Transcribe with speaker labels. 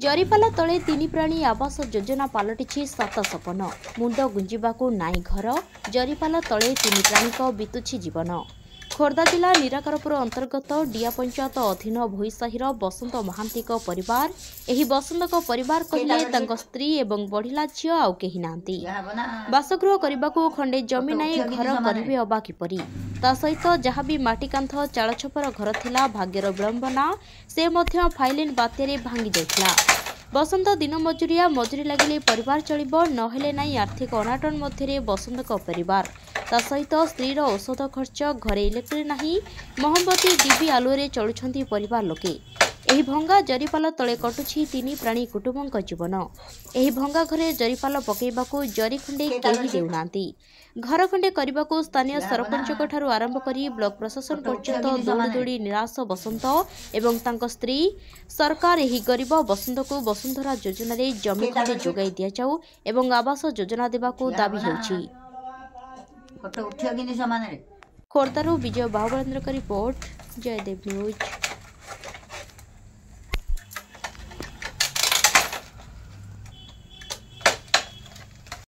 Speaker 1: जरीपाला तले तीन प्राणी आवास योजना पलटि सात सपन मुंड गुंजिबाकू नाई घर जरीपाला तले तीन प्राणी बीतुछि जीवन। खोर्धा जिला निराकारपुर अंतर्गत डिया पंचायत अधीन भोईसाहीर बसंत महांती परिवार एही बसंत परिवार कहले स्त्री एवं बढ़िला झियो आउ केही नांती बासगृह करबाकू खंडे जमी नाई घर करिवे अबा किपरि ता सहित जहाँ भी माटी कांथ चाल छपर घर थिला भाग्यर विलंबना से मध्य फाइलिन बात्यारे भांगी जाइथिला। बसंत दिन मजुरिया मजुरी लगिले परिवार चलिबो नहेले नाई आर्थिक अनाटन मध्यरे बसंत परिवार ता सहित स्त्रीर औषध खर्च घरे इलेक्ट्रिक नाही मोहम्मती डिबी आलुरे चलुछंती परिवार लोके। एही भंगा जरीपाल तले कटुछि तीन प्राणी कुटुंबक जीवन। एही भंगा घरे जरीपाल पकेबाकू जरी खंडे केही देउनांती घर खंडे करबाकू स्थानीय सरपंचक ठारू आरंभ करी ब्लॉक प्रशासन पर्यंत दौड़ी दौड़ी निराश बसंत एवं तांको स्त्री सरकार एही गरीब बसंत को वसुंधरा योजना रे जमी खंडे जोगाई दिया जाऊ एवं आवास योजना देबाकू दाबी होछि। खोर्धारू विजय बाहुबलेन्द्र का रिपोर्ट, जयदेव न्यूज।